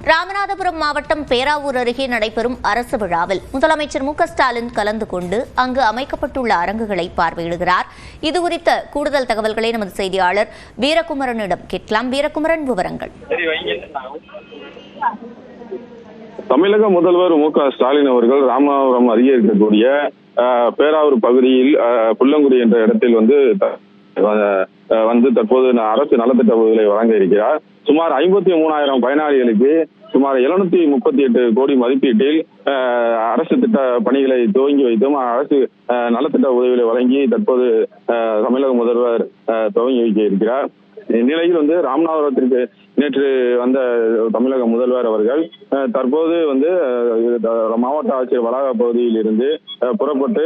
ராமநாதபுரம் மாவட்டம் பேராவூர் அருகே நடைபெறும் அரசு விழாவில் முதலமைச்சர் மு.க.ஸ்டாலின் கலந்து கொண்டு அங்கு அமைக்கப்பட்டுள்ள அரங்குகளை பார்வையிடுகிறார். இதுகுறித்த கூடுதல் தகவல்களை நமது செய்தியாளர் வீரகுமரனிடம் கேட்கலாம். வீரகுமரன், விவரங்கள். தமிழக முதல்வர் மு.க.ஸ்டாலின் அவர்கள் ராமநாதபுரம் அருகே இருக்கக்கூடிய பேராவூர் பகுதியில் புல்லங்குடி என்ற இடத்தில் வந்து தற்போது அரசு நலத்திட்ட உதவிகளை வழங்க இருக்கிறார். சுமார் 53,000 பயனாளிகளுக்கு சுமார் 738 கோடி மதிப்பீட்டில் அரசு திட்ட பணிகளை துவங்கி வைத்தும் அரசு நலத்திட்ட உதவிகளை வழங்கி தற்போது தமிழக முதல்வர் துவங்கி வைக்க இருக்கிறார். இந்நிலையில் ராமநாதபுரத்திற்கு நேற்று வந்த தமிழக முதல்வர் அவர்கள் தற்போது மாவட்ட ஆட்சியர் வளாக பகுதியில் இருந்து புறப்பட்டு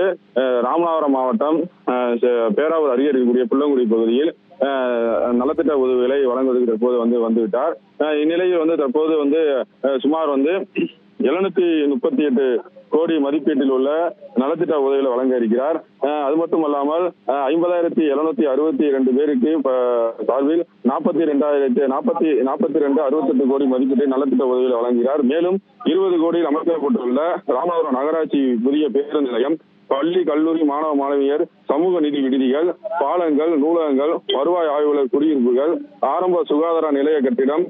ராமநாதபுரம் மாவட்டம் பேராவூர் அருகே இருக்கக்கூடிய புல்லங்குடி பகுதியில் நலத்திட்ட உதவிகளை வழங்குவதற்கு தற்போது வந்துவிட்டார். இந்நிலையில் தற்போது சுமார் 738 கோடி மதிப்பீட்டில் உள்ள நலத்திட்ட உதவிகளை வழங்க இருக்கிறார். அது மட்டுமல்லாமல் 50,762 பேருக்கு சார்பில் 42,62 கோடி மதிப்பீட்டில் நலத்திட்ட உதவிகளை வழங்குகிறார். மேலும் 20 கோடியில் அமைக்கப்பட்டுள்ள ராமநாதபுரம் நகராட்சி புதிய பேருந்து நிலையம், பள்ளி கல்லூரி மாணவ மாணவியர் சமூக நீதி விடுதிகள், பாலங்கள், நூலகங்கள், வருவாய் ஆய்வாளர் குடியிருப்புகள், ஆரம்ப சுகாதார நிலைய கட்டிடம்,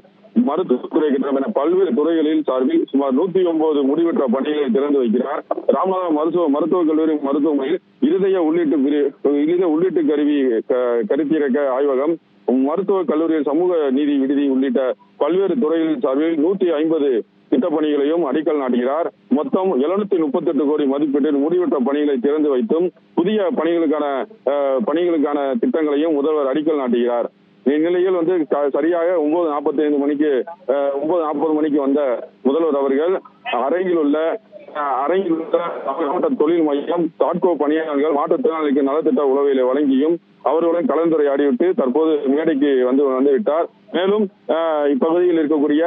மருத்துவத்துறை கட்டிடம் என பல்வேறு துறைகளில் சார்பில் சுமார் 109 முடிவெற்ற பணிகளை திறந்து வைக்கிறார். ராமநாதபுரம் மருத்துவக் கல்லூரி மருத்துவமனையில் இருதய உள்ளீட்டு கருத்திறக்க ஆய்வகம், மருத்துவக் கல்லூரியில் சமூக நீதி விடுதி உள்ளிட்ட பல்வேறு துறைகளில் சார்பில் 150 திட்டப்பணிகளையும் அடிக்கல் நாட்டுகிறார். மொத்தம் 738 கோடி மதிப்பீட்டில் முடிவெற்ற பணிகளை திறந்து வைத்தும் புதிய பணிகளுக்கான திட்டங்களையும் முதல்வர் அடிக்கல் நாட்டுகிறார். இந்நிலையில் சரியாக 9:40 மணிக்கு வந்த முதல்வர் அவர்கள் அரங்கில் உள்ள மாவட்ட தொழில் மையம், தாட்கோ பணியாளர்கள், மாற்றுத்திறனாளிக்கு நலத்திட்ட உதவிகளை வழங்கியும் அவர்களுடன் கலந்துரையாடிவிட்டு தற்போது மேடைக்கு வந்துவிட்டார். மேலும் இப்பகுதியில் இருக்கக்கூடிய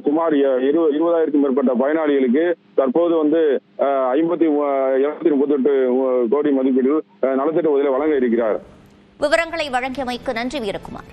சுமார் 20,000க்கும் மேற்பட்ட பயனாளிகளுக்கு தற்போது 738 கோடி மதிப்பீட்டில் நலத்திட்ட உதவிகளை வழங்க இருக்கிறார். விவரங்களை வழங்கியமைக்கு நன்றி வீரகுமார்.